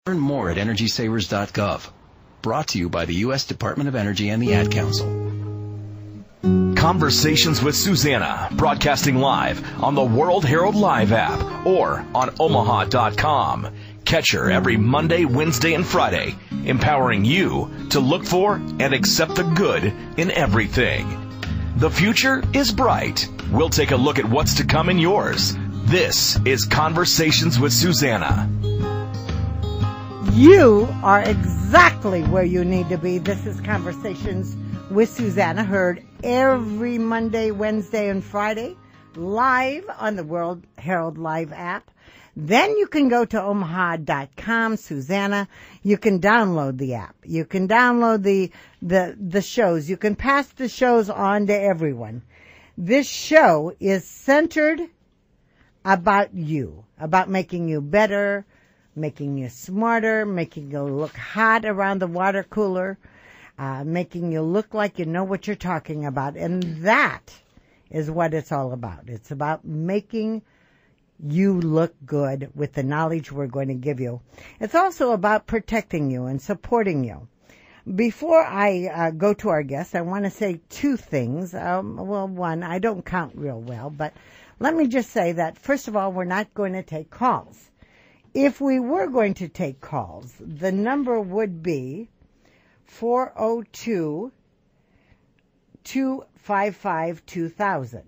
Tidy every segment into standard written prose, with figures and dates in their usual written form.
Learn more at EnergySavers.gov. Brought to you by the U.S. Department of Energy and the Ad Council. Conversations with Suzanna, broadcasting live on the World-Herald Live app or on omaha.com. Catch her every Monday, Wednesday, and Friday, empowering you to look for and accept the good in everything. The future is bright. We'll take a look at what's to come in yours. This is Conversations with Suzanna. You are exactly where you need to be. This is Conversations with Suzanna, heard every Monday, Wednesday, and Friday, live on the World-Herald Live app. Then you can go to omaha.com, Suzanna. You can download the app. You can download the shows. You can pass the shows on to everyone. This show is centered about you, about making you better, making you smarter, making you look hot around the water cooler, making you look like you know what you're talking about. And that is what it's all about. It's about making you look good with the knowledge we're going to give you. It's also about protecting you and supporting you. Before I go to our guest, I want to say two things. One, I don't count real well, but let me just say that, first of all, we're not going to take calls. If we were going to take calls, the number would be 402-255-2000.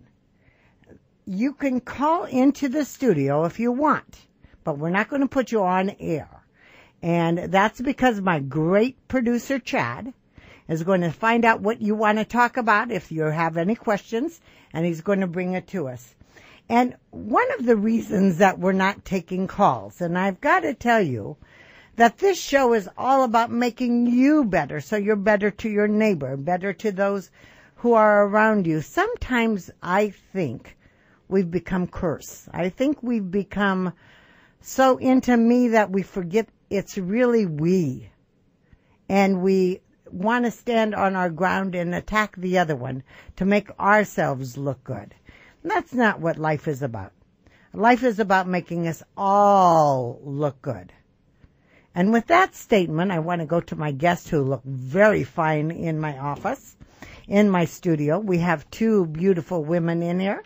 You can call into the studio if you want, but we're not going to put you on air. And that's because my great producer, Chad, is going to find out what you want to talk about if you have any questions, and he's going to bring it to us. And one of the reasons that we're not taking calls, and I've got to tell you that this show is all about making you better, so you're better to your neighbor, better to those who are around you. Sometimes I think we've become cursed. I think we've become so into me that we forget it's really we. And we want to stand on our ground and attack the other one to make ourselves look good. And that's not what life is about. Life is about making us all look good. And with that statement, I want to go to my guests who look very fine in my office, in my studio. We have two beautiful women in here.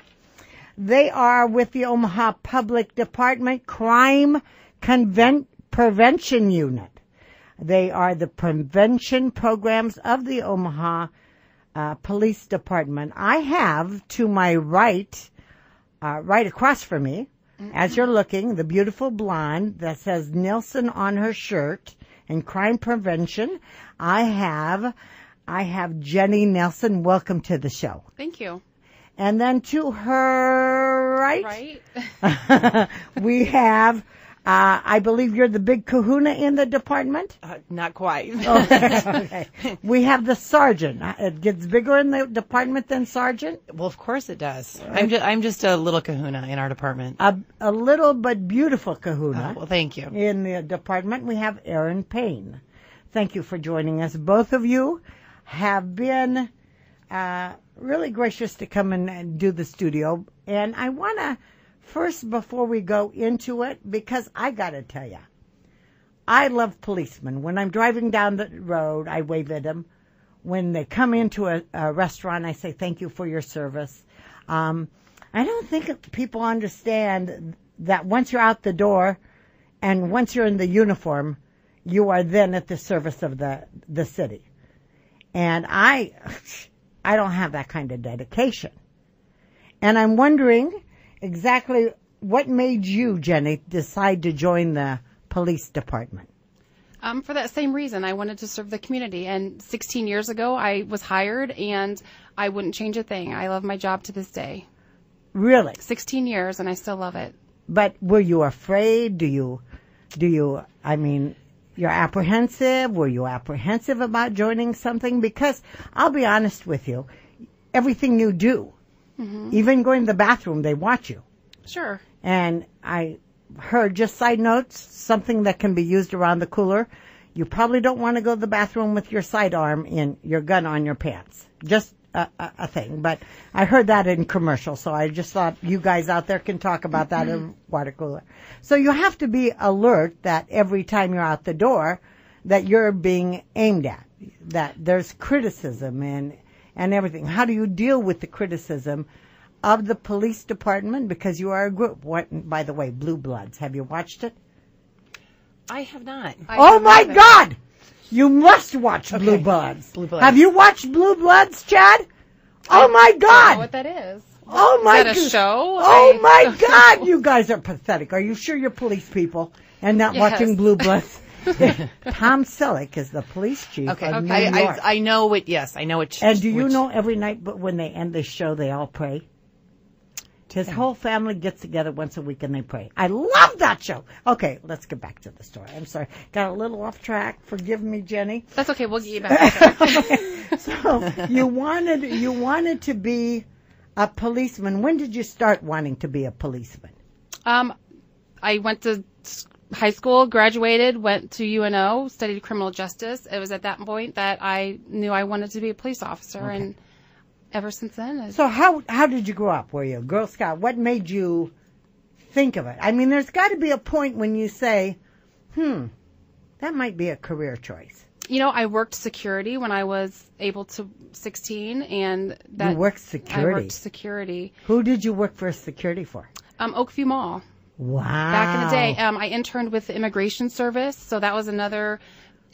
They are with the Omaha Public Department Crime Prevention Unit. They are the prevention programs of the Omaha Police Department. I have to my right, right across from me, as you're looking, the beautiful blonde that says Nelson on her shirt and crime prevention. I have Jenny Nelson. Welcome to the show. Thank you. And then to her right. We have, I believe you're the big kahuna in the department? Not quite. Okay. We have the sergeant. It gets bigger in the department than sergeant? Well, of course it does. I'm just a little kahuna in our department. A little but beautiful kahuna. Well, thank you. In the department, we have Erin Payne. Thank you for joining us. Both of you have been really gracious to come and do the studio. And I want to, first, before we go into it, because I got to tell you, I love policemen. When I'm driving down the road, I wave at them. When they come into a restaurant, I say, thank you for your service. I don't think people understand that once you're out the door and once you're in the uniform, you are then at the service of the city. And I don't have that kind of dedication. And I'm wondering exactly what made you, Jenny, decide to join the police department? For that same reason, I wanted to serve the community. And 16 years ago, I was hired, and I wouldn't change a thing. I love my job to this day. Really? 16 years, and I still love it. But were you afraid? I mean, you're apprehensive? Were you apprehensive about joining something? Because I'll be honest with you, everything you do, even going to the bathroom, they watch you. Sure. And I heard, just side notes, something that can be used around the cooler. You probably don't want to go to the bathroom with your sidearm in your gun on your pants. Just a thing. But I heard that in commercial, so I just thought you guys out there can talk about that in water cooler. So you have to be alert that every time you're out the door that you're being aimed at, that there's criticism and everything. How do you deal with the criticism of the police department? Because you are a group. What, by the way, Blue Bloods. Have you watched it? I have not. Oh my God! You must watch Blue Bloods. Blue Bloods. Have you watched Blue Bloods, Chad? Oh my I don't God! know what that is. Oh my Is that a God. show? Oh I my don't God! know. You guys are pathetic. Are you sure you're police people and not Yes. watching Blue Bloods? Tom Selleck is the police chief Okay. of New I York. I know what. Yes, I know what. And do you which- know every night, but when they end the show, they all pray? His whole family gets together once a week and they pray. I love that show. Okay, let's get back to the story. I'm sorry. Got a little off track. Forgive me, Jenny. That's okay. We'll get you back. So you wanted to be a policeman. When did you start wanting to be a policeman? I went to high school, graduated, went to UNO, studied criminal justice. It was at that point that I knew I wanted to be a police officer, and ever since then. So how did you grow up? Were you a Girl Scout? What made you think of it? I mean, there's got to be a point when you say, that might be a career choice. You know, I worked security when I was able to 16, and that You worked security? I worked security. Who did you work for security for? Oakview Mall. Wow. Back in the day, I interned with the Immigration Service, so that was another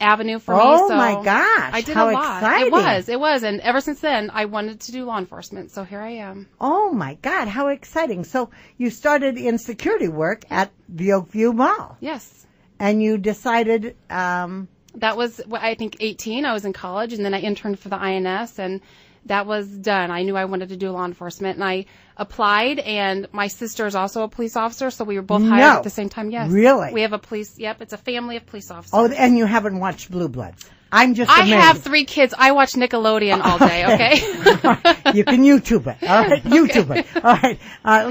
avenue for me. Oh So my gosh! I did how a lot. exciting! It was, and ever since then, I wanted to do law enforcement. So here I am. Oh my God! How exciting! So you started in security work at the Oakview Mall, Yes, and you decided. that was I think 18. I was in college, and then I interned for the INS, and that was done. I knew I wanted to do law enforcement, and I applied. And my sister is also a police officer, so we were both hired at the same time. Yes, Really? We have a police. Yep, it's a family of police officers. Oh, and you haven't watched Blue Bloods. I'm just I amazed. have 3 kids. I watch Nickelodeon all day. Okay. You can YouTube it. All right, YouTube it. All right.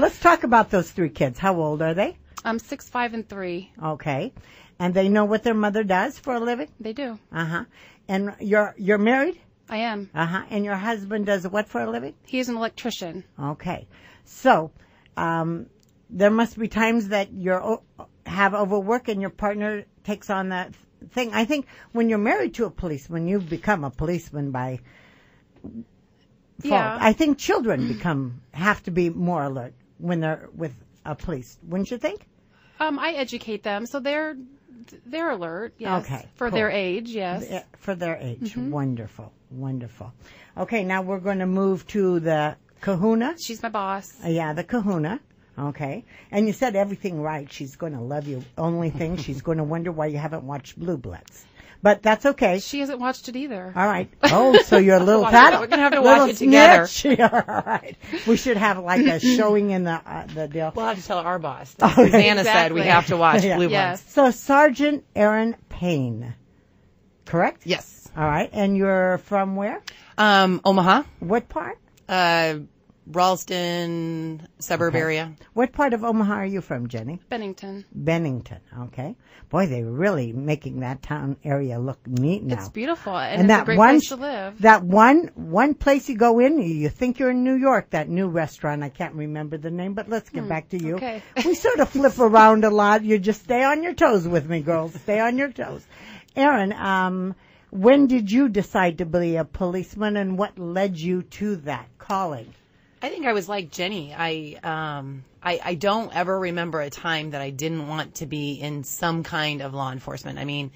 Let's talk about those 3 kids. How old are they? 6, 5, and 3. Okay. And they know what their mother does for a living? They do. Uh-huh. And you're married? I am. Uh-huh. And your husband does what for a living? He is an electrician. Okay. So, there must be times that you have overwork and your partner takes on that thing. I think when you're married to a policeman, you become a policeman by fault. Yeah. I think children have to be more alert when they're with a police. Wouldn't you think? I educate them, so they're alert. Yes. Okay, For cool. their age, yes. Yeah, for their age. Wonderful. Wonderful. Okay, now we're going to move to the kahuna. She's my boss. Yeah, the kahuna. Okay. And you said everything right. She's going to love you. Only thing, she's going to wonder why you haven't watched Blue Bloods. But that's okay. She hasn't watched it either. All right. Oh, so you're a little We're fat. gonna have to watch it together. All right. We should have like a showing in the deal. We'll have to tell our boss. Oh, Suzanna said we exactly. have to watch Yeah. Blue Yes. Bloods. So Sergeant Aaron Payne, correct? Yes. All right. And you're from where? Omaha, What part? Ralston suburb area. What part of Omaha are you from, Jenny? Bennington. Bennington. Okay. Boy, they're really making that town area look neat now. It's beautiful, and it's that a great one, place to live. That one place you go in, you think you're in New York. That new restaurant, I can't remember the name, but let's get back to you. okay. We sort of flip around a lot. You just stay on your toes with me, girls. Stay on your toes. Aaron, when did you decide to be a policeman, and what led you to that calling? I think I was like Jenny. I don't ever remember a time that I didn't want to be in some kind of law enforcement. I mean,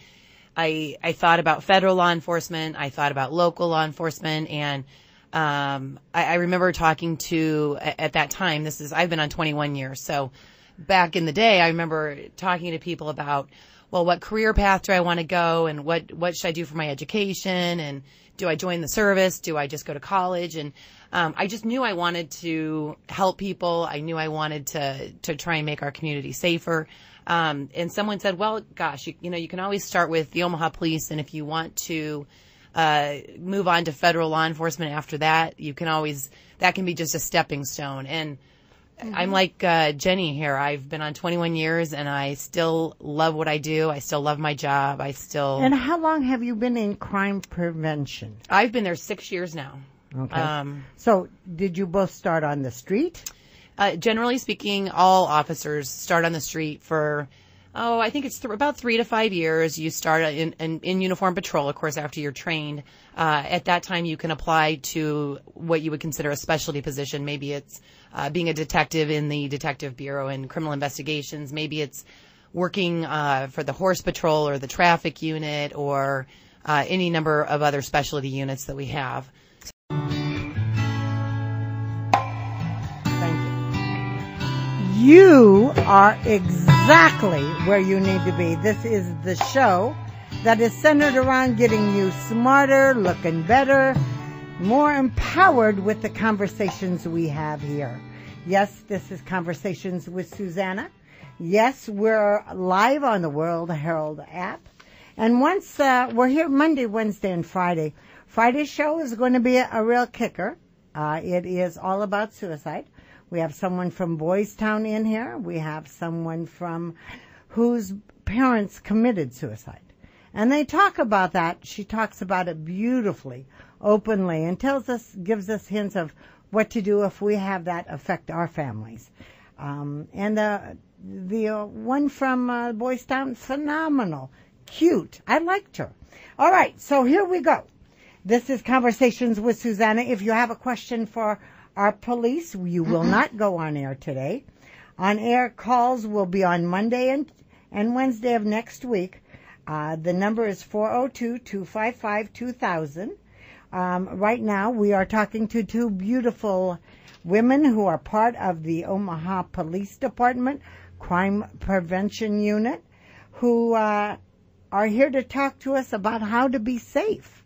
I thought about federal law enforcement. I thought about local law enforcement. And I remember talking to, at that time, I've been on 21 years. So back in the day, I remember talking to people about, well, what career path do I want to go, and what should I do for my education, and do I join the service? Do I just go to college? And I just knew I wanted to help people. I knew I wanted to try and make our community safer. And someone said, well, gosh, you can always start with the Omaha Police, and if you want to move on to federal law enforcement after that, that can be just a stepping stone. And I'm like Jenny here. I've been on 21 years, and I still love what I do. I still love my job. And how long have you been in crime prevention? I've been there 6 years now. Okay. So did you both start on the street? Generally speaking, all officers start on the street for, I think it's about 3 to 5 years. You start in uniform patrol, of course, after you're trained. At that time, you can apply to what you would consider a specialty position. Maybe it's being a detective in the Detective Bureau in criminal investigations. Maybe it's working for the horse patrol or the traffic unit or any number of other specialty units that we have. You are exactly where you need to be. This is the show that is centered around getting you smarter, looking better, more empowered with the conversations we have here. Yes, this is Conversations with Suzanna. Yes, we're live on the World-Herald app. And once we're here Monday, Wednesday, and Friday. Friday's show is going to be a real kicker. It is all about suicide. We have someone from Boys Town in here. We have someone from whose parents committed suicide. And they talk about that. She talks about it beautifully, openly, and gives us hints of what to do if we have that affect our families. And the one from Boys Town, phenomenal, cute. I liked her. All right, so here we go. This is Conversations with Suzanna. If you have a question for our police, you will not go on air today. On-air calls will be on Monday and Wednesday of next week. The number is 402-255-2000. Right now, we are talking to two beautiful women who are part of the Omaha Police Department Crime Prevention Unit, who are here to talk to us about how to be safe.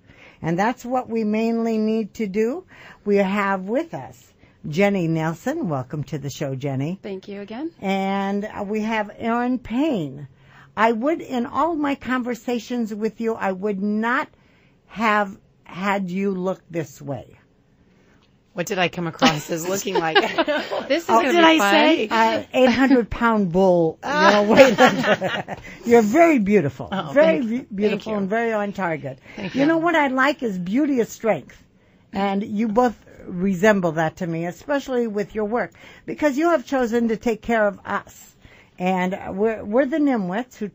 And that's what we mainly need to do. We have with us Jenny Nelson. Welcome to the show, Jenny. Thank you again. And we have Erin Payne. In all my conversations with you, I would not have had you look this way. What did I come across as looking like? This is going to be fun. Say? 800-pound bull. Weight. You're very beautiful. Oh, very beautiful and very on target. You know what I like is beauty is strength. And you both resemble that to me, especially with your work, because you have chosen to take care of us. And we're the nimwits who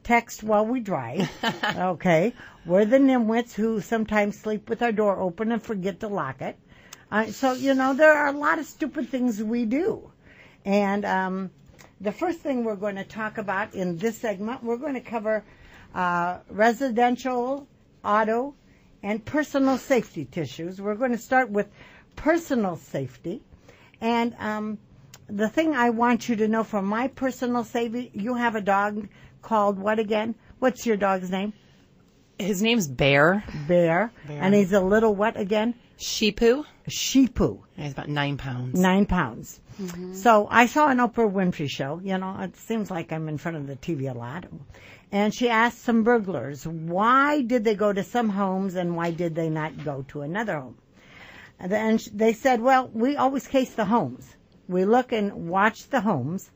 text while we drive. Okay. We're the nimwits who sometimes sleep with our door open and forget to lock it. So, there are a lot of stupid things we do. And the first thing we're going to talk about in this segment, we're going to cover residential, auto, and personal safety issues. We're going to start with personal safety. And the thing I want you to know from my personal safety, you have a dog called what again? What's your dog's name? His name's Bear. Bear. And he's a little what again? Sheepoo. Sheepoo. He's about 9 pounds. 9 pounds. Mm-hmm. So I saw an Oprah Winfrey show. It seems like I'm in front of the TV a lot. And she asked some burglars, why did they go to some homes and why did they not go to another home? And then they said, well, we always case the homes. We look and watch the homes.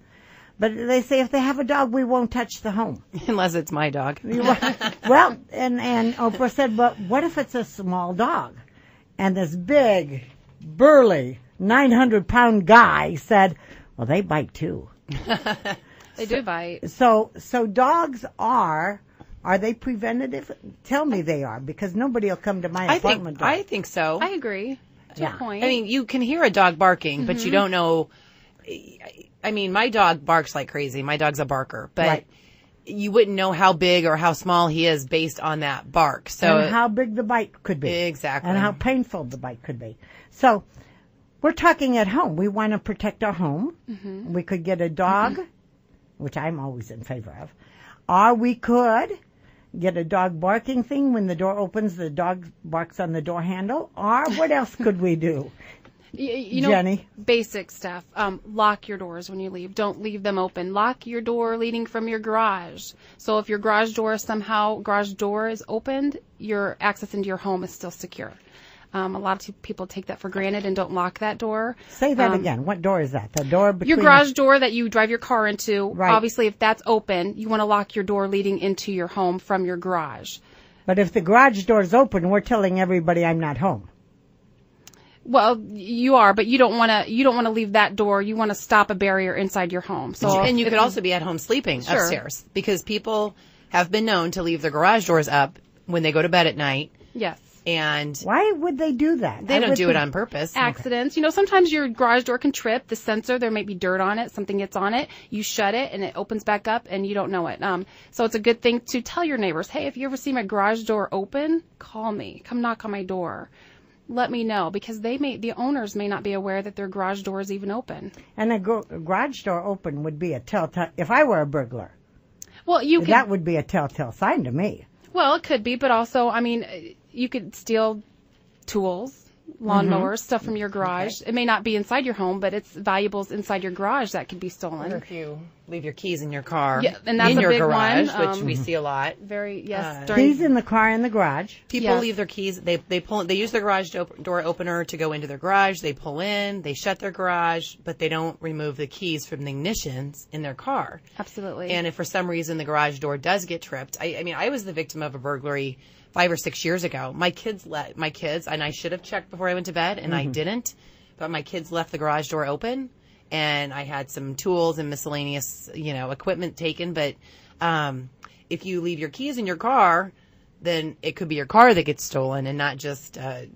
But they say if they have a dog, we won't touch the home. Unless it's my dog. Well, and Oprah said, but what if it's a small dog? And this big, burly, 900-pound guy said, well, they bite too. They do bite. So dogs are they preventative? Tell me they are, because nobody will come to my apartment. I think so. I agree. To a point. I mean, you can hear a dog barking, but you don't know. I mean, my dog barks like crazy. My dog's a barker, but you wouldn't know how big or how small he is based on that bark. So and how big the bite could be. Exactly. And how painful the bite could be. So we're talking at home. We want to protect our home. Mm-hmm. We could get a dog, which I'm always in favor of. Or we could get a dog barking thing. When the door opens, the dog barks on the door handle. Or what else could we do? Jenny? Basic stuff. Lock your doors when you leave. Don't leave them open. Lock your door leading from your garage. So if your garage door is opened, your access into your home is still secure. A lot of people take that for granted and don't lock that door. Say that again. What door is that? The door between your garage door that you drive your car into. Right. Obviously, if that's open, you want to lock your door leading into your home from your garage. But if the garage door is open, we're telling everybody I'm not home. Well, you are, but you don't want to leave that door. You want to stop a barrier inside your home. So, and you could also be at home sleeping upstairs, because people have been known to leave their garage doors up when they go to bed at night. Yes. And why would they do that? They don't do it on purpose. Accidents. You know, sometimes your garage door can trip. The sensor, there may be dirt on it. Something gets on it. You shut it, and it opens back up, and you don't know it. So it's a good thing to tell your neighbors, hey, if you ever see my garage door open, call me. Come knock on my door. Let me know, because the owners may not be aware that their garage door is even open. And a garage door open would be a telltale. If I were a burglar, well, that would be a telltale sign to me. Well, it could be, but also, I mean, you could steal tools, lawnmowers, stuff from your garage. Okay. It may not be inside your home, but it's valuables inside your garage that could be stolen. Or if you leave your keys in your car, and that's in a your big garage, one, which we see a lot. Keys in the car in the garage. People leave their keys. They use their garage door opener to go into their garage. They pull in, they shut their garage, but they don't remove the keys from the ignitions in their car. Absolutely. And if for some reason the garage door does get tripped, I mean, I was the victim of a burglary 5 or 6 years ago. My kids, and I should have checked before I went to bed, and I didn't, but my kids left the garage door open, and I had some tools and miscellaneous, equipment taken. But if you leave your keys in your car, then it could be your car that gets stolen and not just a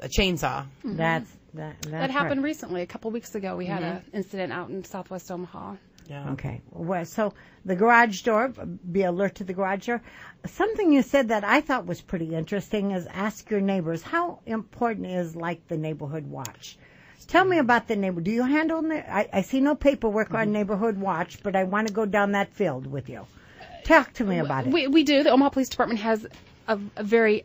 chainsaw. Mm-hmm. That happened recently. A couple weeks ago, we had an incident out in Southwest Omaha. Yeah. Okay. Well, so the garage door, be alert to the garage door. Something you said that I thought was pretty interesting is ask your neighbors. How important is like the neighborhood watch? Tell me about the neighbor. Do you handle? I see no paperwork on neighborhood watch, but I want to go down that field with you. Talk to me about it. We do. The Omaha Police Department has a very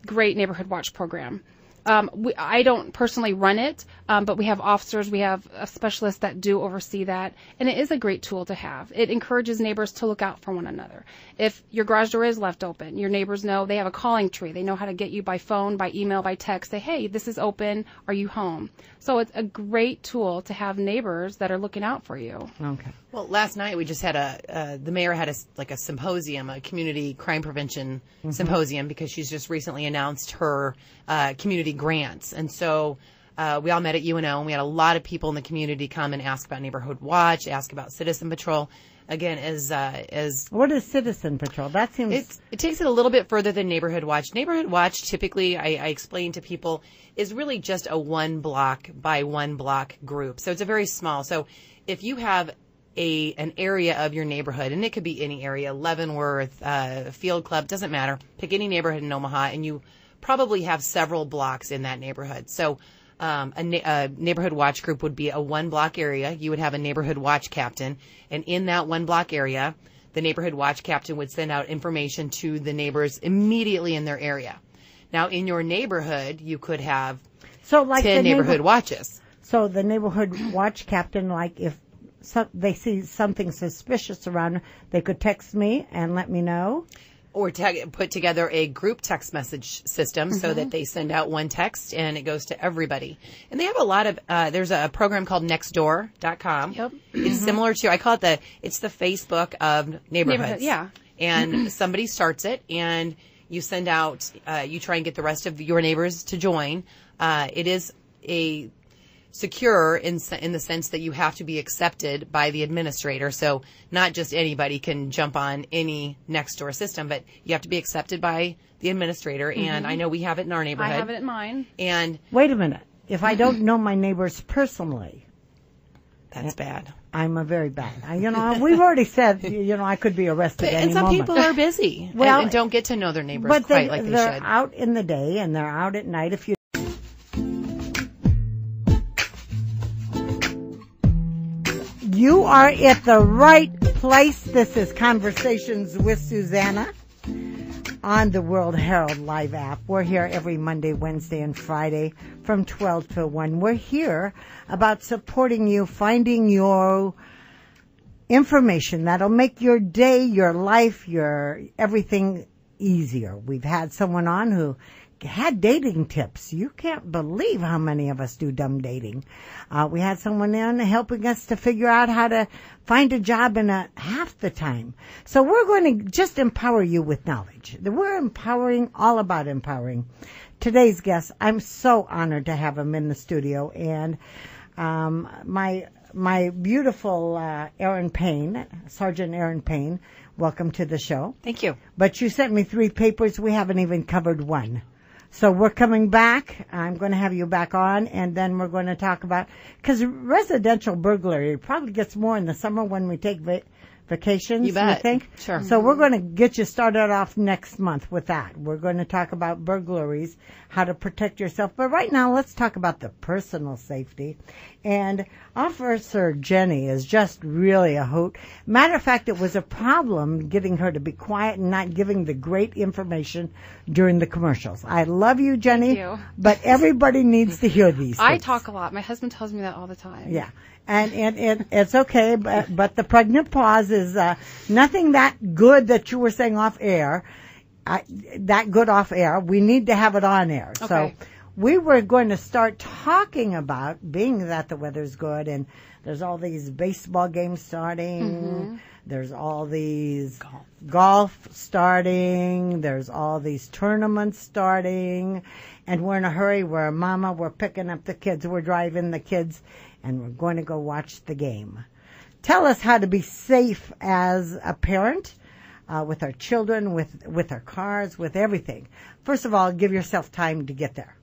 great neighborhood watch program. I don't personally run it, but we have officers, we have specialists that do oversee that, and it is a great tool to have. It encourages neighbors to look out for one another. If your garage door is left open, your neighbors know. They have a calling tree. They know how to get you by phone, by email, by text. Say, hey, this is open. Are you home? So it's a great tool to have neighbors that are looking out for you. Okay. Well, last night we just had the mayor had a symposium, a community crime prevention symposium, because she's just recently announced her community grants. And so we all met at UNO, and we had a lot of people in the community come and ask about Neighborhood Watch, ask about Citizen Patrol. Again, as what is Citizen Patrol? That seems it takes it a little bit further than Neighborhood Watch. Neighborhood Watch, typically, I explain to people, is really just a 1 block by 1 block group. So it's a very small. So if you have an area of your neighborhood, and it could be any area, Leavenworth, Field Club, doesn't matter. Pick any neighborhood in Omaha, and you probably have several blocks in that neighborhood. So a neighborhood watch group would be a 1 block area. You would have a neighborhood watch captain, and in that 1 block area, the neighborhood watch captain would send out information to the neighbors immediately in their area. Now, in your neighborhood, you could have 10 neighborhood watches. So the neighborhood watch captain, like if they see something suspicious around, they could text me and let me know. Or put together a group text message system so that they send out 1 text and it goes to everybody. And they have a lot of, there's a program called nextdoor.com. Yep. It's similar to, I call it it's the Facebook of neighborhoods. Yeah. And somebody starts it, and you send out, you try and get the rest of your neighbors to join. It is a secure in the sense that you have to be accepted by the administrator. So not just anybody can jump on any Nextdoor system, but you have to be accepted by the administrator. And I know we have it in our neighborhood. I have it in mine. And wait a minute. If I don't know my neighbors personally, that's bad. I'm a very bad. We've already said, I could be arrested any moment. And some people are busy and don't get to know their neighbors quite like they should. They're out in the day and they're out at night. If you are at the right place. This is Conversations with Suzanna on the World-Herald Live app. We're here every Monday, Wednesday, and Friday from 12 to 1. We're here about supporting you, finding your information that'll make your day, your life, your everything easier. We've had someone on who had dating tips. You can't believe how many of us do dumb dating. We had someone in helping us to figure out how to find a job in half the time. So we're going to just empower you with knowledge. We're empowering, all about empowering. Today's guest, I'm so honored to have him in the studio, and my beautiful Erin Payne, Sergeant Erin Payne, welcome to the show. Thank you. But you sent me 3 papers. We haven't even covered one. So we're coming back. I'm going to have you back on, and then we're going to talk about, because residential burglary probably gets more in the summer when we take vacations. You bet. You think? Sure. So we're going to get you started off next month with that. We're going to talk about burglaries, how to protect yourself. But right now, let's talk about the personal safety. And Officer Jenny is just really a hoot. Matter of fact, it was a problem getting her to be quiet and not giving the great information during the commercials. I love you, Jenny. Thank you. But everybody needs to hear these I things. talk a lot. My husband tells me that all the time. Yeah. And it's okay, but the pregnant pause is nothing that good that you were saying off air, that good off air. We need to have it on air. Okay. So we were going to start talking about, being that the weather's good and there's all these baseball games starting, there's all these golf starting, there's all these tournaments starting, and we're in a hurry. We're a mama, we're picking up the kids, we're driving the kids, and we're going to go watch the game. Tell us how to be safe as a parent, with our children, with our cars, with everything. First of all, give yourself time to get there.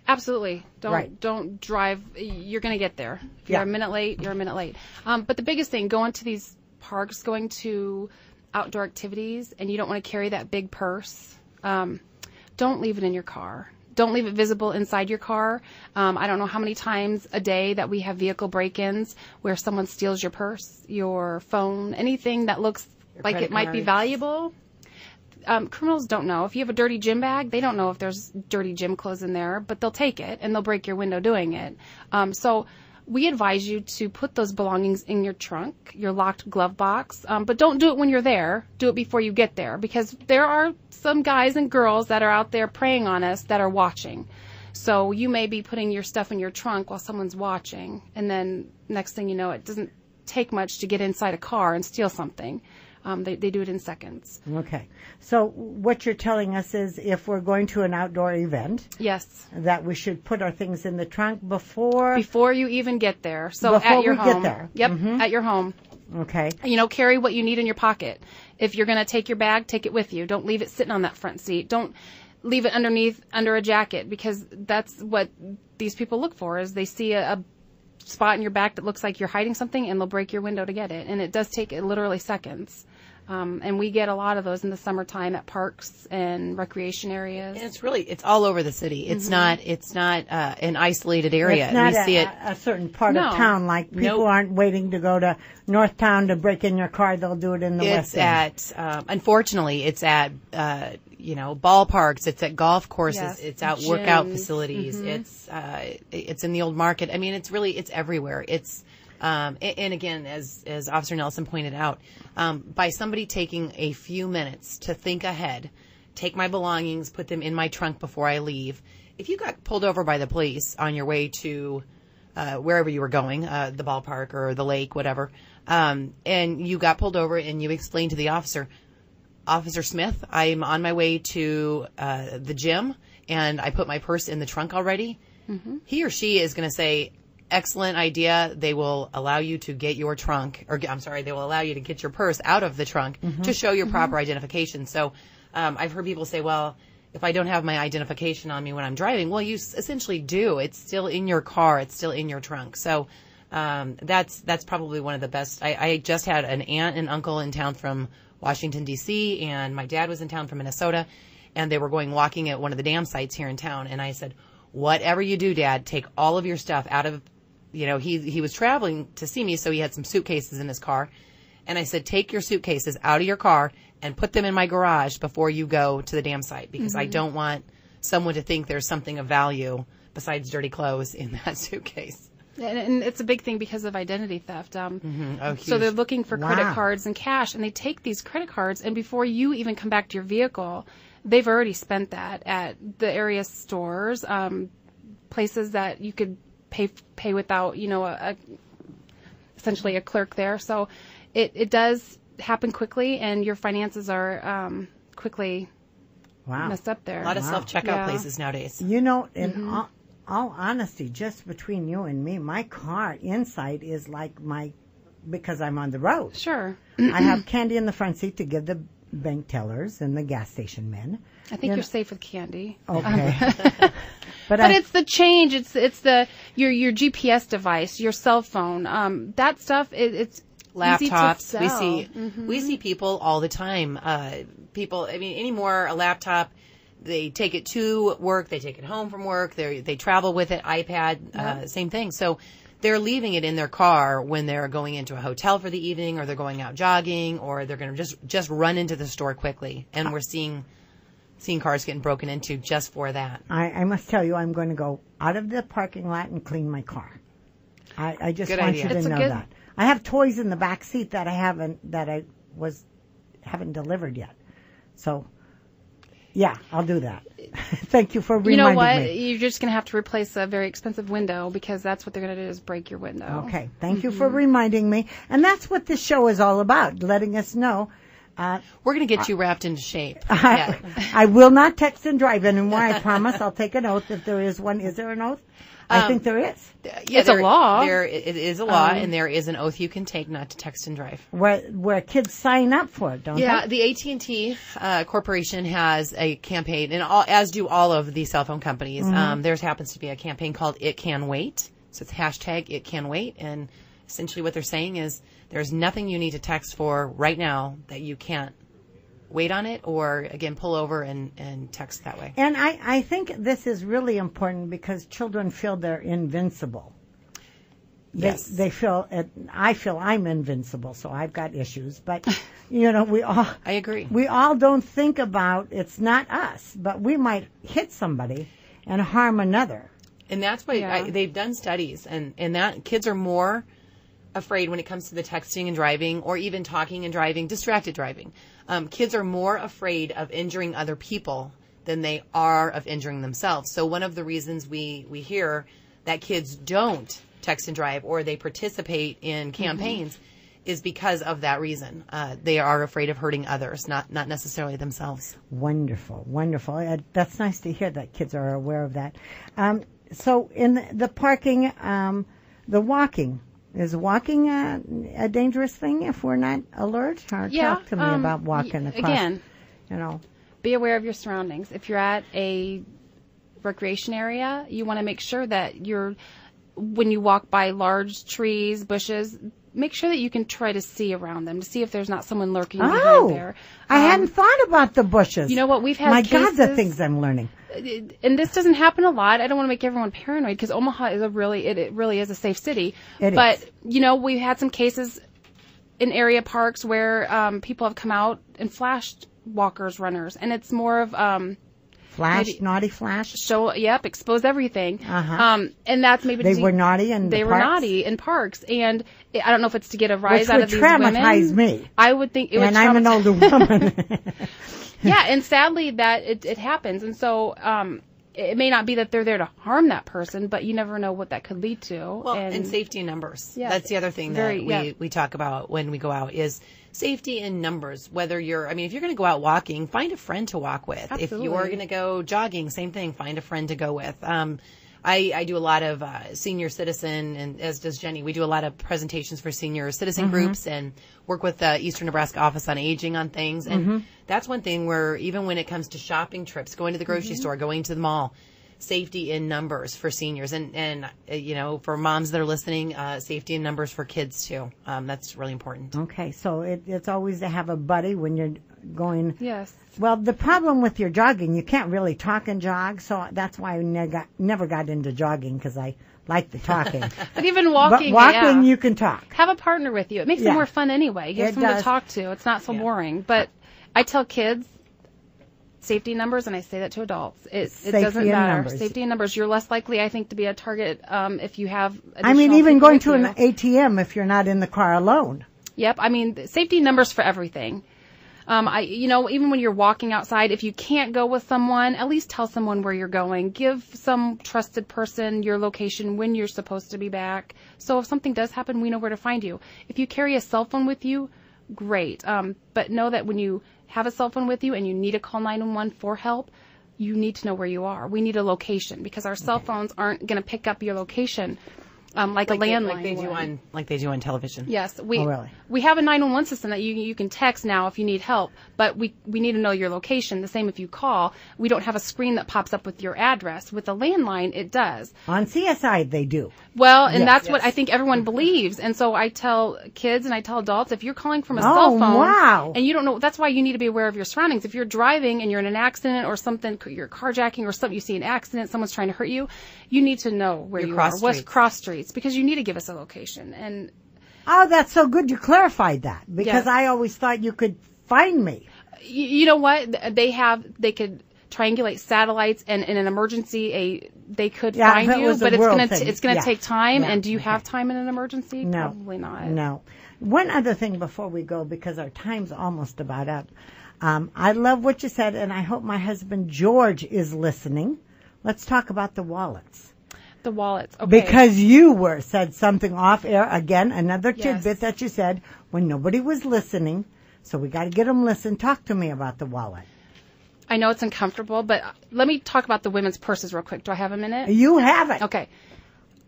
Absolutely. Right. Don't drive. You're going to get there. If you're a minute late, you're a minute late. But the biggest thing, going to these parks, going to outdoor activities, and you don't want to carry that big purse, don't leave it in your car. Don't leave it visible inside your car. I don't know how many times a day that we have vehicle break-ins where someone steals your purse, your phone, anything that looks like it might be valuable. Criminals don't know. If you have a dirty gym bag, they don't know if there's dirty gym clothes in there, but they'll take it and they'll break your window doing it. So we advise you to put those belongings in your trunk, your locked glove box, but don't do it when you're there. Do it before you get there, because there are some guys and girls that are out there preying on us that are watching. So you may be putting your stuff in your trunk while someone's watching, and then next thing you know, it doesn't take much to get inside a car and steal something. They do it in seconds. Okay. So what you're telling us is, if we're going to an outdoor event, Yes. that we should put our things in the trunk before you even get there. So Before at your we home. get there. Yep, at your home. Okay. Carry what you need in your pocket. If you're going to take your bag, take it with you. Don't leave it sitting on that front seat. Don't leave it under a jacket, because that's what these people look for, is they see a spot in your back that looks like you're hiding something, and they'll break your window to get it. And it does take literally seconds. And we get a lot of those in the summertime at parks and recreation areas. And it's all over the city. It's not an isolated area. It's not we see it. a certain part No. of town. Like people aren't waiting to go to North Town to break in your car. They'll do it in the West End. Unfortunately, it's at ballparks. It's at golf courses. Yes. It's at Gyms. workout facilities. It's in the old market. I mean, it's everywhere. And again, as Officer Nelson pointed out, by somebody taking a few minutes to think ahead, take my belongings, put them in my trunk before I leave. If you got pulled over by the police on your way to wherever you were going, the ballpark or the lake, whatever, and you got pulled over and you explained to the officer, Officer Smith, I'm on my way to the gym and I put my purse in the trunk already, he or she is going to say, excellent idea. They will allow you to get your trunk, they will allow you to get your purse out of the trunk to show your proper identification. So I've heard people say, well, if I don't have my identification on me when I'm driving, well, you essentially do. It's still in your car. It's still in your trunk. So that's probably one of the best. I just had an aunt and uncle in town from Washington, D.C., and my dad was in town from Minnesota, and they were going walking at one of the dam sites here in town. And I said, whatever you do, Dad, take all of your stuff out of, he was traveling to see me, so he had some suitcases in his car. And I said, take your suitcases out of your car and put them in my garage before you go to the dam site, because I don't want someone to think there's something of value besides dirty clothes in that suitcase. And it's a big thing because of identity theft. Oh, so they're looking for credit Wow. cards and cash, and they take these credit cards, and before you even come back to your vehicle, they've already spent that at the area stores, places that you could pay without, essentially a clerk there. So it does happen quickly, and your finances are quickly messed up there. A lot of self-checkout places nowadays. In all honesty, just between you and me, my car inside is like because I'm on the road. Sure. I have candy in the front seat to give the bank tellers and the gas station men. I think you're safe with candy. Okay. But it's the change. It's your GPS device, your cell phone. That stuff. It's laptops. We see people all the time. Anymore a laptop. They take it to work. They take it home from work. They travel with it. iPad. Same thing. So they're leaving it in their car when they're going into a hotel for the evening, or they're going out jogging, or they're going to just run into the store quickly. And we're seeing cars getting broken into just for that. I must tell you, I'm going to go out of the parking lot and clean my car. I just want you to know that. I have toys in the back seat that I haven't haven't delivered yet. So, yeah, I'll do that. Thank you for reminding me. You know what? You're just going to have to replace a very expensive window, because that's what they're going to do, is break your window. Okay. Thank you for reminding me. And that's what this show is all about, letting us know. We're going to get you wrapped into shape. I will not text and drive anymore. I promise. I'll take an oath if there is one. Is there an oath? I think there is. Yeah, it's a law. It is a law, and there is an oath you can take not to text and drive. Where kids sign up for it, don't they? Yeah, the AT&T Corporation has a campaign, and as do all of the cell phone companies. Theirs happens to be a campaign called It Can Wait. So it's hashtag It Can Wait, and essentially what they're saying is there's nothing you need to text for right now that you can't wait on it, or again pull over and text that way. And I think this is really important, because children feel they're invincible. Yes. They feel I feel I'm invincible, so I've got issues. But we all I agree. We all don't think about it's not us, but we might hit somebody and harm another. And that's why they've done studies, and that kids are more afraid when it comes to the texting and driving, or even talking and driving, distracted driving. Kids are more afraid of injuring other people than they are of injuring themselves. So one of the reasons we hear that kids don't text and drive, or they participate in campaigns, is because of that reason. They are afraid of hurting others, not necessarily themselves. Wonderful, wonderful. That's nice to hear that kids are aware of that. So in the parking, the walking. Is walking a dangerous thing if we're not alert? Or talk to me about walking across. Again, be aware of your surroundings. If you're at a recreation area, you want to make sure that when you walk by large trees, bushes, make sure that you can try to see around them, to see if there's not someone lurking behind there. I hadn't thought about the bushes. You know what? We've had My cases, God, the things I'm learning. And this doesn't happen a lot. I don't want to make everyone paranoid, because Omaha is it really is a safe city. But we've had some cases in area parks where people have come out and flashed walkers, runners, and it's more of naughty flash. Expose everything. And that's maybe they were naughty in they the were parks? naughty in parks, and I don't know if it's to get a rise Which out of these women. would traumatize me. I would think it would. And I'm an older woman. Yeah, and sadly that it happens, and so it may not be that they're there to harm that person, but you never know what that could lead to. Well, and safety in numbers. Yeah, that's the other thing that we talk about when we go out is safety in numbers. Whether if you're going to go out walking, find a friend to walk with. Absolutely. If you're going to go jogging, same thing, find a friend to go with. I do a lot of senior citizen, and as does Jenny, we do a lot of presentations for senior citizen groups and work with the Eastern Nebraska Office on Aging on things. And that's one thing where even when it comes to shopping trips, going to the grocery store, going to the mall, safety in numbers for seniors. And for moms that are listening, safety in numbers for kids too. That's really important. Okay, so it's always to have a buddy when you're going. Yes. Well, the problem with your jogging, you can't really talk and jog, so that's why I never got into jogging, because I like the talking. But even walking, you can talk. Have a partner with you. It makes it more fun anyway. You have someone to talk to. It's not so boring. But I tell kids, safety in numbers, and I say that to adults. It doesn't matter. Numbers. Safety in numbers. You're less likely, I think, to be a target if you have even going to an ATM if you're not in the car alone. Yep. Safety in numbers for everything. Even when you're walking outside, if you can't go with someone, at least tell someone where you're going. Give some trusted person your location when you're supposed to be back. So if something does happen, we know where to find you. If you carry a cell phone with you, great. But know that when you have a cell phone with you and you need to call 911 for help, you need to know where you are. We need a location because our cell phones aren't going to pick up your location. Like a landline, like they do on television. Yes, really? We have a 911 system that you can text now if you need help, but we need to know your location. The same if you call. We don't have a screen that pops up with your address. With a landline, it does. On CSI, they do. Well, and that's what I think everyone believes. And so I tell kids and I tell adults, if you're calling from a cell phone, wow. and you don't know, that's why you need to be aware of your surroundings. If you're driving and you're in an accident or something, you're carjacking or something, you see an accident, someone's trying to hurt you, you need to know where you are. What's cross streets, because you need to give us a location. And that's so good you clarified that, because I always thought you could find me. You know what? They could triangulate satellites, and in an emergency, they could find you, but it's going to take time. And do you have time in an emergency? No. Probably not. No. One other thing before we go, because our time's almost about up. I love what you said, and I hope my husband George is listening. Let's talk about the wallets. The wallets, okay. Because you said something off air, again, another tidbit that you said when nobody was listening. So we got to get them listened. Talk to me about the wallet. I know it's uncomfortable, but let me talk about the women's purses real quick. Do I have a minute? You have it. Okay.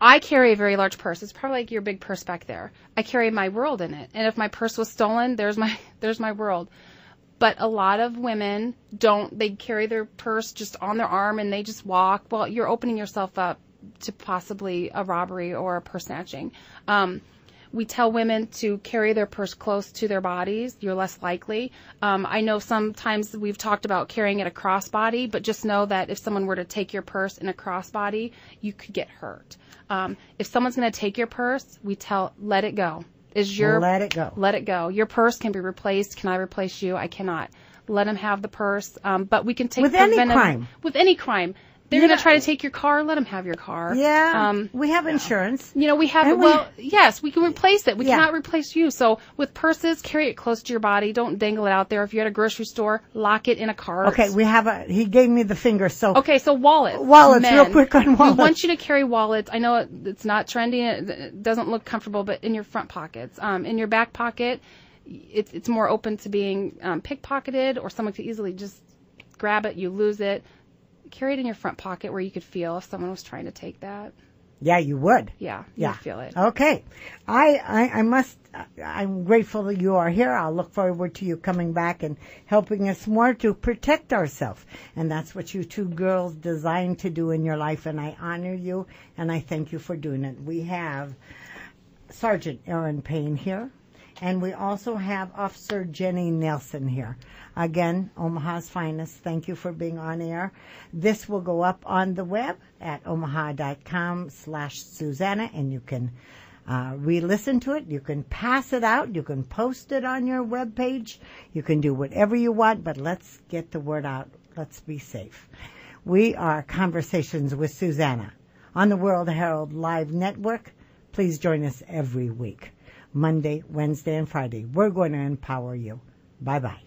I carry a very large purse. It's probably like your big purse back there. I carry my world in it. And if my purse was stolen, there's my world. But a lot of women don't. They carry their purse just on their arm and they just walk. Well, you're opening yourself up to possibly a robbery or a purse snatching. We tell women to carry their purse close to their bodies. You're less likely. I know sometimes we've talked about carrying it a crossbody, but just know that if someone were to take your purse in a crossbody, you could get hurt. If someone's going to take your purse, we tell, let it go. Let it go. Let it go. Your purse can be replaced. Can I replace you? I cannot. Let them have the purse. But we can take with any crime. With any crime. They're going to try to take your car. Let them have your car. Yeah. We have insurance. We have yes, we can replace it. We cannot replace you. So with purses, carry it close to your body. Don't dangle it out there. If you're at a grocery store, lock it in a cart. Okay, he gave me the finger. So wallets. Wallets, men. real quick on wallets. We want you to carry wallets. I know it's not trendy. It doesn't look comfortable, but in your front pockets. In your back pocket, it's more open to being pickpocketed, or someone could easily just grab it, you lose it. Carry it in your front pocket where you could feel if someone was trying to take that. Yeah, you would. Yeah, you'd feel it. Okay. I'm grateful that you are here. I'll look forward to you coming back and helping us more to protect ourselves. And that's what you two girls designed to do in your life. And I honor you and I thank you for doing it. We have Sergeant Aaron Payne here. And we also have Officer Jenny Nelson here. Again, Omaha's finest. Thank you for being on air. This will go up on the web at omaha.com/Suzanna, and you can re-listen to it. You can pass it out. You can post it on your webpage. You can do whatever you want, but let's get the word out. Let's be safe. We are Conversations with Suzanna on the World-Herald Live Network. Please join us every week. Monday, Wednesday, and Friday. We're going to empower you. Bye-bye.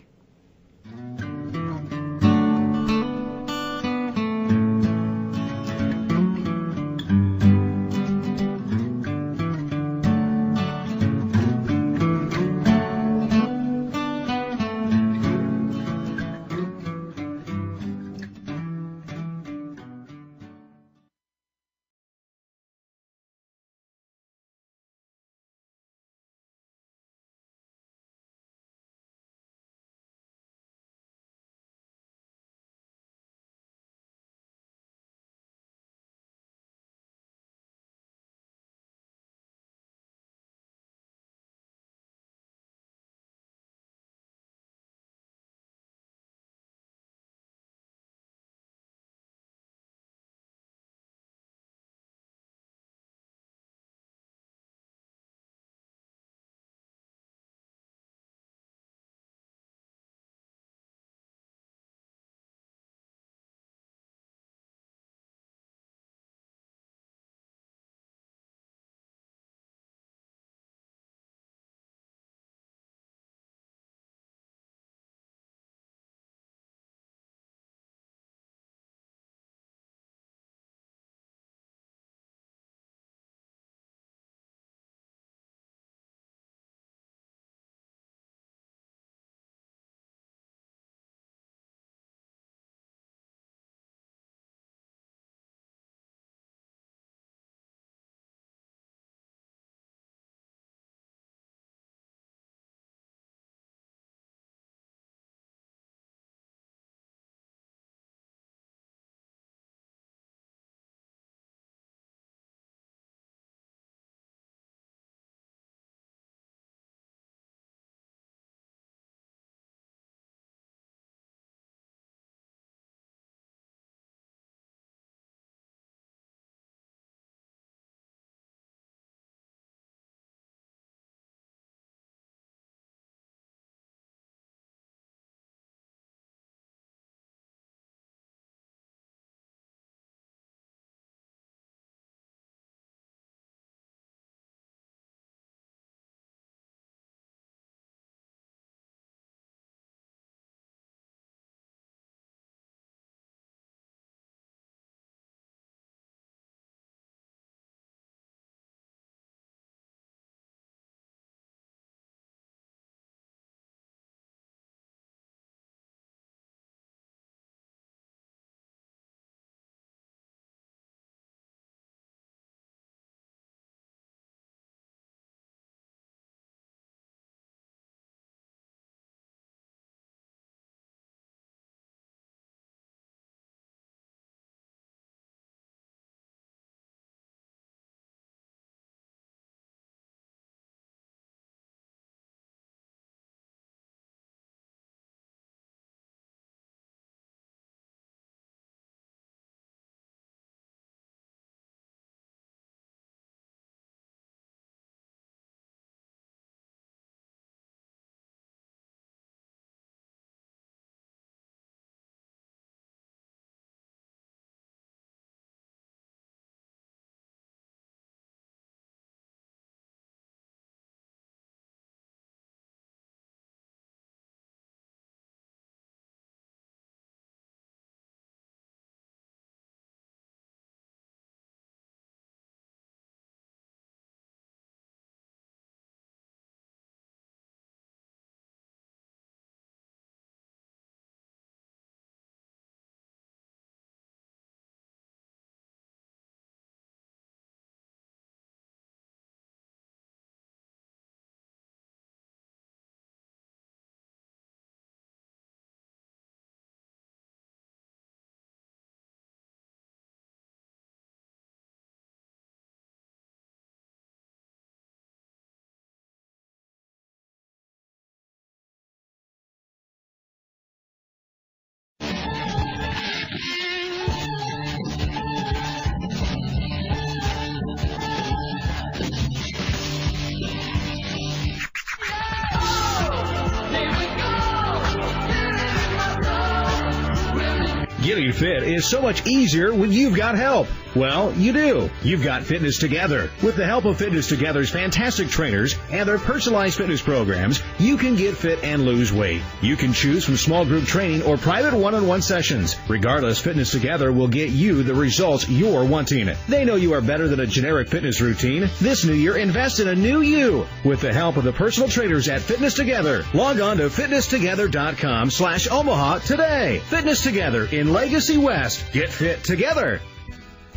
Getting fit is so much easier when you've got help. Well, you do. You've got Fitness Together. With the help of Fitness Together's fantastic trainers and their personalized fitness programs, you can get fit and lose weight. You can choose from small group training or private one-on-one sessions. Regardless, Fitness Together will get you the results you're wanting. They know you are better than a generic fitness routine. This new year, invest in a new you. With the help of the personal trainers at Fitness Together, log on to fitnesstogether.com/Omaha today. Fitness Together in Legacy West. Get fit together.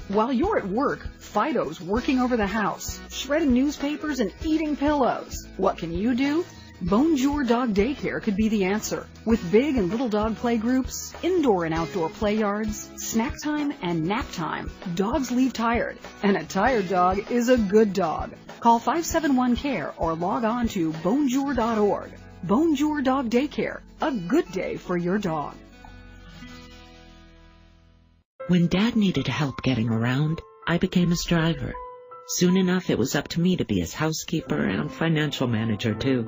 While you're at work, Fido's working over the house, shredding newspapers and eating pillows. What can you do? Bonjour Dog Daycare could be the answer. With big and little dog play groups, indoor and outdoor play yards, snack time and nap time, dogs leave tired. And a tired dog is a good dog. Call 571-CARE or log on to bonjour.org. Bonjour Dog Daycare, a good day for your dog. When Dad needed help getting around, I became his driver. Soon enough, it was up to me to be his housekeeper and financial manager, too.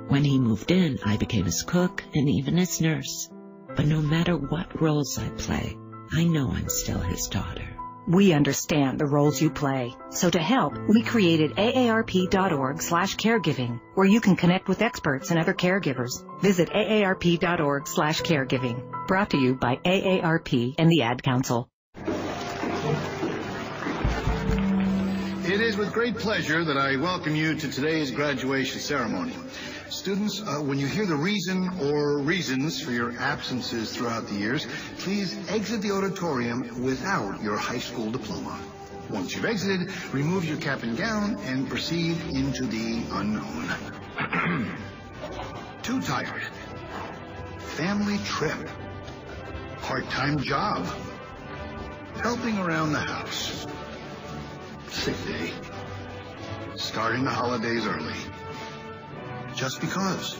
When he moved in, I became his cook and even his nurse. But no matter what roles I play, I know I'm still his daughter. We understand the roles you play. So to help, we created aarp.org/caregiving, where you can connect with experts and other caregivers. Visit aarp.org/caregiving. Brought to you by AARP and the Ad Council. It is with great pleasure that I welcome you to today's graduation ceremony. Students, when you hear the reason or reasons for your absences throughout the years, please exit the auditorium without your high school diploma. Once you've exited, remove your cap and gown and proceed into the unknown. Too tired. Family trip. Part-time job. Helping around the house. Sick day. Starting the holidays early. Just because.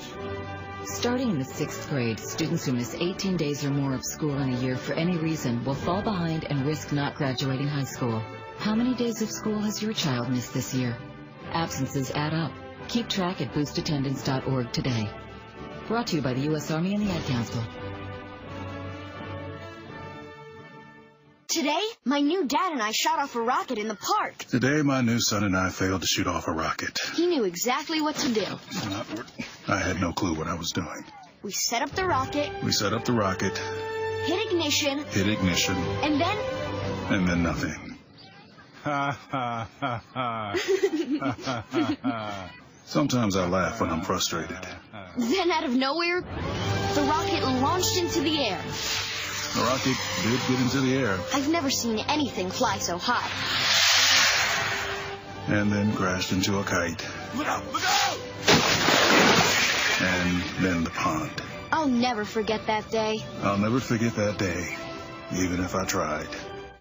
Starting in the 6th grade, students who miss 18 days or more of school in a year for any reason will fall behind and risk not graduating high school. How many days of school has your child missed this year? Absences add up. Keep track at boostattendance.org today. Brought to you by the U.S. Army and the Ad Council. Today, my new dad and I shot off a rocket in the park. Today, my new son and I failed to shoot off a rocket. He knew exactly what to do. I had no clue what I was doing. We set up the rocket. Hit ignition. And then nothing. Sometimes I laugh when I'm frustrated. Then out of nowhere, the rocket launched into the air. The rocket did get into the air. I've never seen anything fly so high. And then crashed into a kite. Look out! Look out! And then the pond. I'll never forget that day. I'll never forget that day, even if I tried.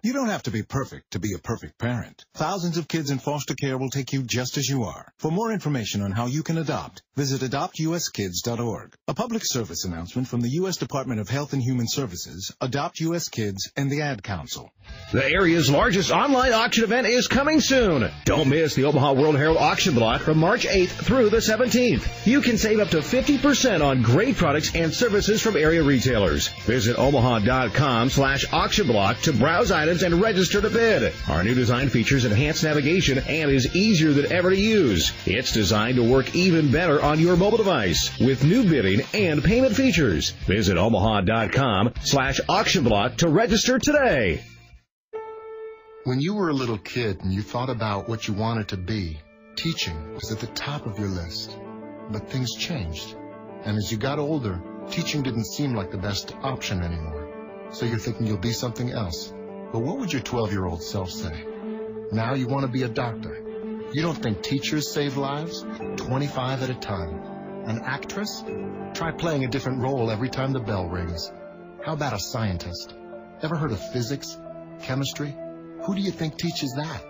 You don't have to be perfect to be a perfect parent. Thousands of kids in foster care will take you just as you are. For more information on how you can adopt, visit adoptuskids.org. A public service announcement from the U.S. Department of Health and Human Services, Adopt U.S. Kids, and the Ad Council. The area's largest online auction event is coming soon. Don't miss the Omaha World-Herald auction block from March 8th through the 17th. You can save up to 50% on great products and services from area retailers. Visit omaha.com/auction block to browse items and register to bid. Our new design features enhanced navigation and is easier than ever to use. It's designed to work even better on your mobile device with new bidding and payment features. Visit omaha.com/auction block to register today. When you were a little kid and you thought about what you wanted to be, teaching was at the top of your list. But things changed. And as you got older, teaching didn't seem like the best option anymore. So you're thinking you'll be something else. But what would your 12-year-old self say? Now you want to be a doctor. You don't think teachers save lives? 25 at a time. An actress? Try playing a different role every time the bell rings. How about a scientist? Ever heard of physics? Chemistry? Who do you think teaches that?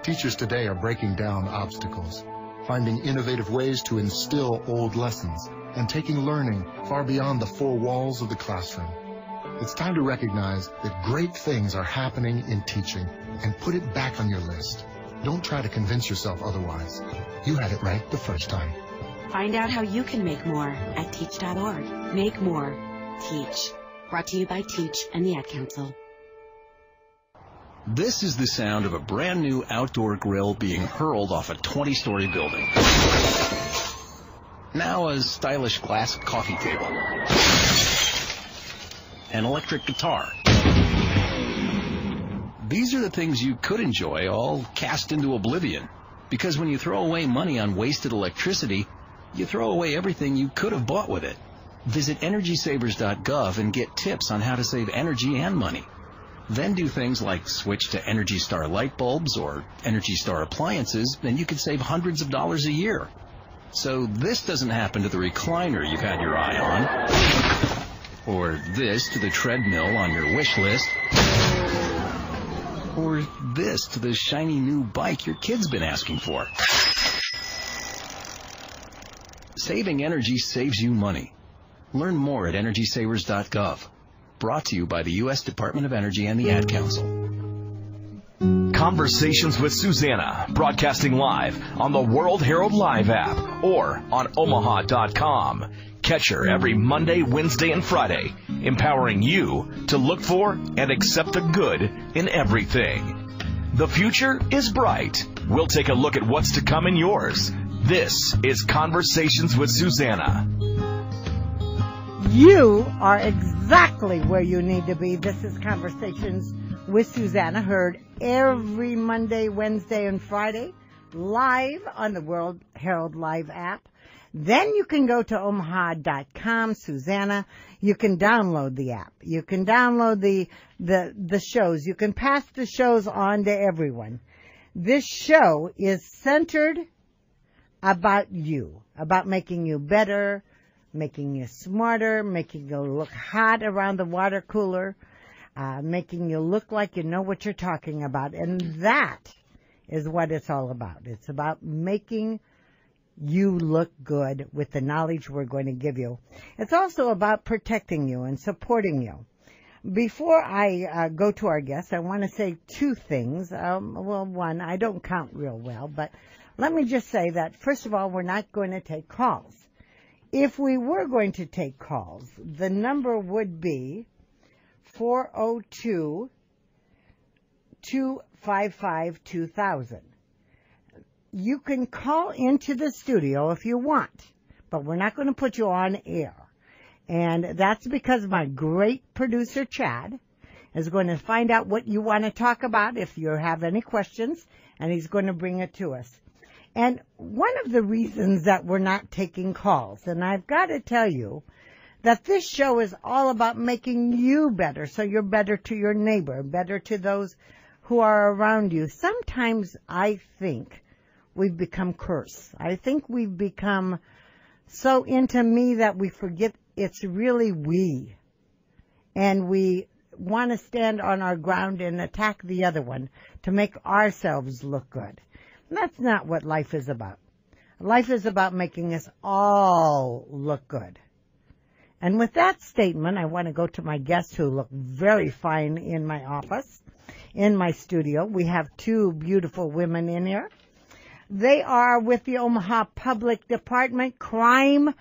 Teachers today are breaking down obstacles, finding innovative ways to instill old lessons, and taking learning far beyond the four walls of the classroom. It's time to recognize that great things are happening in teaching and put it back on your list. Don't try to convince yourself otherwise. You had it right the first time. Find out how you can make more at teach.org. Make more. Teach. Brought to you by Teach and the Ad Council. This is the sound of a brand new outdoor grill being hurled off a 20-story building. Now a stylish glass coffee table. An electric guitar. These are the things you could enjoy, all cast into oblivion. Because when you throw away money on wasted electricity, you throw away everything you could have bought with it. Visit EnergySavers.gov and get tips on how to save energy and money. Then do things like switch to Energy Star light bulbs or Energy Star appliances, and you could save hundreds of dollars a year. So this doesn't happen to the recliner you've had your eye on, or this to the treadmill on your wish list, or this to the shiny new bike your kid's been asking for. Saving energy saves you money. Learn more at EnergySavers.gov. Brought to you by the U.S. Department of Energy and the Ad Council. Conversations with Suzanna, broadcasting live on the World-Herald Live app or on Omaha.com. Catch her every Monday, Wednesday, and Friday, empowering you to look for and accept the good in everything. The future is bright. We'll take a look at what's to come in yours. This is Conversations with Suzanna. You are exactly where you need to be. This is Conversations with Suzanna, heard every Monday, Wednesday, and Friday, live on the World-Herald Live app. Then you can go to Omaha.com, Suzanna. You can download the app. You can download the shows. You can pass the shows on to everyone. This show is centered about you, about making you better, making you smarter, making you look hot around the water cooler, making you look like you know what you're talking about. And that is what it's all about. It's about making you look good with the knowledge we're going to give you. It's also about protecting you and supporting you. Before I go to our guest, I want to say two things. Well, one, I don't count real well, but let me just say that, first of all, we're not going to take calls. If we were going to take calls, the number would be 402-255-2000. You can call into the studio if you want, but we're not going to put you on air. And that's because my great producer, Chad, is going to find out what you want to talk about if you have any questions, and he's going to bring it to us. And one of the reasons that we're not taking calls, and I've got to tell you that this show is all about making you better, so you're better to your neighbor, better to those who are around you. Sometimes I think we've become cursed. I think we've become so into me that we forget it's really we. And we want to stand on our ground and attack the other one to make ourselves look good. And that's not what life is about. Life is about making us all look good. And with that statement, I want to go to my guests who look very fine in my office, in my studio. We have two beautiful women in here. They are with the Omaha Public Department Crime